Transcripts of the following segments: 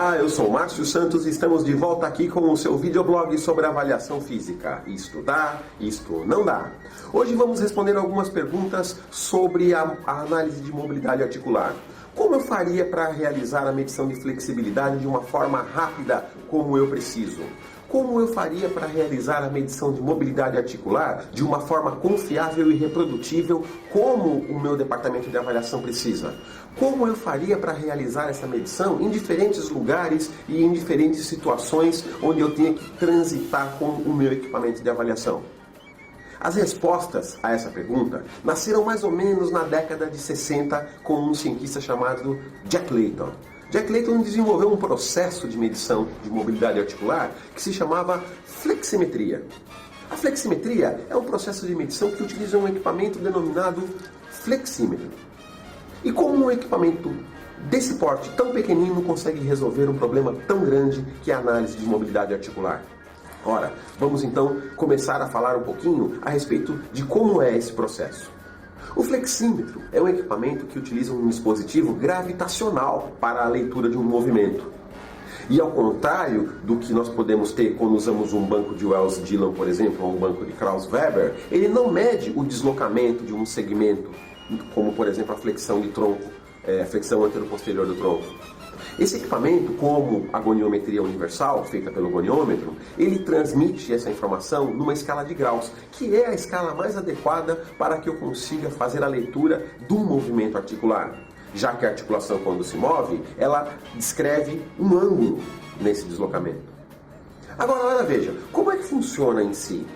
Olá, eu sou Márcio Santos e estamos de volta aqui com o seu videoblog sobre avaliação física. Isto dá, isto não dá. Hoje vamos responder algumas perguntas sobre a análise de mobilidade articular. Como eu faria para realizar a medição de flexibilidade de uma forma rápida como eu preciso? Como eu faria para realizar a medição de mobilidade articular de uma forma confiável e reprodutível, como o meu departamento de avaliação precisa? Como eu faria para realizar essa medição em diferentes lugares e em diferentes situações onde eu tenha que transitar com o meu equipamento de avaliação? As respostas a essa pergunta nasceram mais ou menos na década de 60 com um cientista chamado Jack Layton. Jack Layton desenvolveu um processo de medição de mobilidade articular que se chamava fleximetria. A fleximetria é um processo de medição que utiliza um equipamento denominado flexímetro. E como um equipamento desse porte tão pequenino consegue resolver um problema tão grande que é a análise de mobilidade articular? Ora, vamos então começar a falar um pouquinho a respeito de como é esse processo. O flexímetro é um equipamento que utiliza um dispositivo gravitacional para a leitura de um movimento. E ao contrário do que nós podemos ter quando usamos um banco de Wells-Dillon, por exemplo, ou um banco de Kraus-Weber, ele não mede o deslocamento de um segmento, como por exemplo a flexão de tronco, a flexão anteroposterior do tronco. Esse equipamento, como a goniometria universal, feita pelo goniômetro, ele transmite essa informação numa escala de graus, que é a escala mais adequada para que eu consiga fazer a leitura do movimento articular. Já que a articulação, quando se move, ela descreve um ângulo nesse deslocamento. Agora, veja, como é que funciona em si?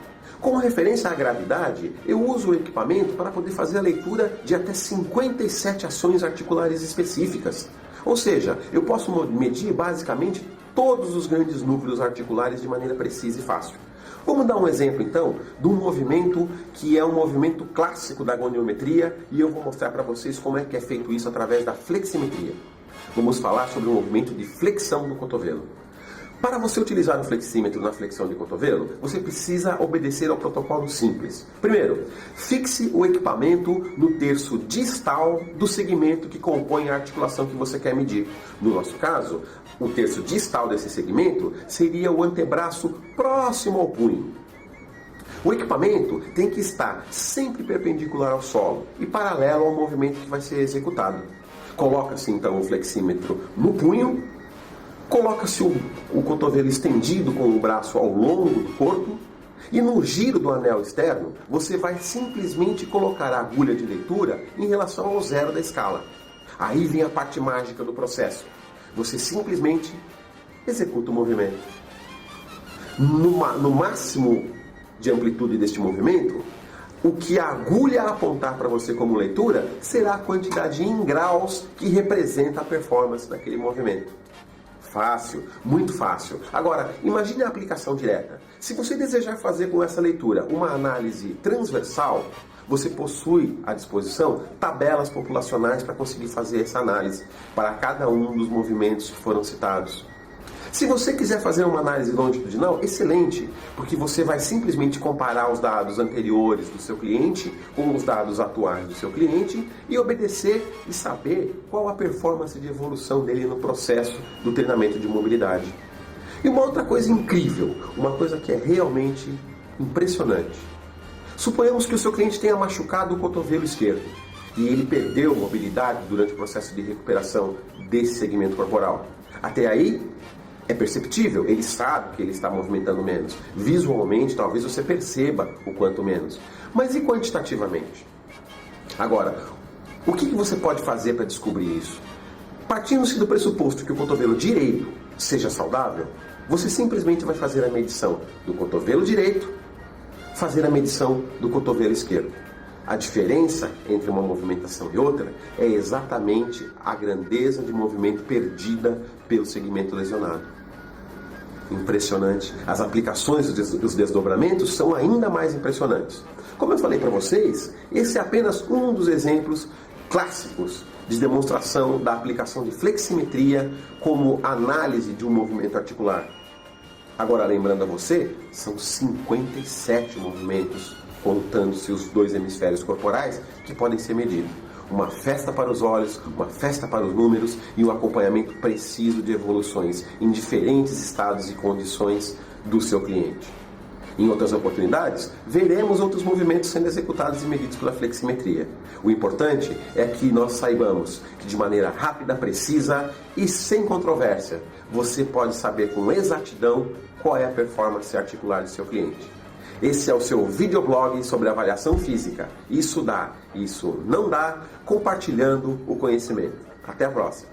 Como referência à gravidade, eu uso o equipamento para poder fazer a leitura de até 57 ações articulares específicas. Ou seja, eu posso medir basicamente todos os grandes núcleos articulares de maneira precisa e fácil. Vamos dar um exemplo então de um movimento que é um movimento clássico da goniometria e eu vou mostrar para vocês como é que é feito isso através da fleximetria. Vamos falar sobre o movimento de flexão do cotovelo. Para você utilizar o flexímetro na flexão de cotovelo, você precisa obedecer ao protocolo simples. Primeiro, fixe o equipamento no terço distal do segmento que compõe a articulação que você quer medir. No nosso caso, o terço distal desse segmento seria o antebraço próximo ao punho. O equipamento tem que estar sempre perpendicular ao solo e paralelo ao movimento que vai ser executado. Coloca-se então o flexímetro no punho. Coloca-se o cotovelo estendido com o braço ao longo do corpo e no giro do anel externo você vai simplesmente colocar a agulha de leitura em relação ao zero da escala. Aí vem a parte mágica do processo. Você simplesmente executa o movimento. No máximo de amplitude deste movimento, o que a agulha apontar para você como leitura será a quantidade em graus que representa a performance daquele movimento. Fácil, muito fácil. Agora, imagine a aplicação direta. Se você desejar fazer com essa leitura uma análise transversal, você possui à disposição tabelas populacionais para conseguir fazer essa análise para cada um dos movimentos que foram citados. Se você quiser fazer uma análise longitudinal, excelente, porque você vai simplesmente comparar os dados anteriores do seu cliente com os dados atuais do seu cliente e obedecer e saber qual a performance de evolução dele no processo do treinamento de mobilidade. E uma outra coisa incrível, uma coisa que é realmente impressionante. Suponhamos que o seu cliente tenha machucado o cotovelo esquerdo e ele perdeu mobilidade durante o processo de recuperação desse segmento corporal. Até aí, é perceptível, ele sabe que ele está movimentando menos. Visualmente, talvez você perceba o quanto menos. Mas e quantitativamente? Agora, o que você pode fazer para descobrir isso? Partindo-se do pressuposto que o cotovelo direito seja saudável, você simplesmente vai fazer a medição do cotovelo direito, fazer a medição do cotovelo esquerdo. A diferença entre uma movimentação e outra é exatamente a grandeza de movimento perdida pelo segmento lesionado. Impressionante. As aplicações dos desdobramentos são ainda mais impressionantes. Como eu falei para vocês, esse é apenas um dos exemplos clássicos de demonstração da aplicação de fleximetria como análise de um movimento articular. Agora, lembrando a você, são 57 movimentos, contando-se os dois hemisférios corporais, que podem ser medidos. uma festa para os olhos, uma festa para os números e um acompanhamento preciso de evoluções em diferentes estados e condições do seu cliente. Em outras oportunidades, veremos outros movimentos sendo executados e medidos pela fleximetria. O importante é que nós saibamos que de maneira rápida, precisa e sem controvérsia, você pode saber com exatidão qual é a performance articular do seu cliente. Esse é o seu videoblog sobre avaliação física. Isso dá, isso não dá, compartilhando o conhecimento. Até a próxima!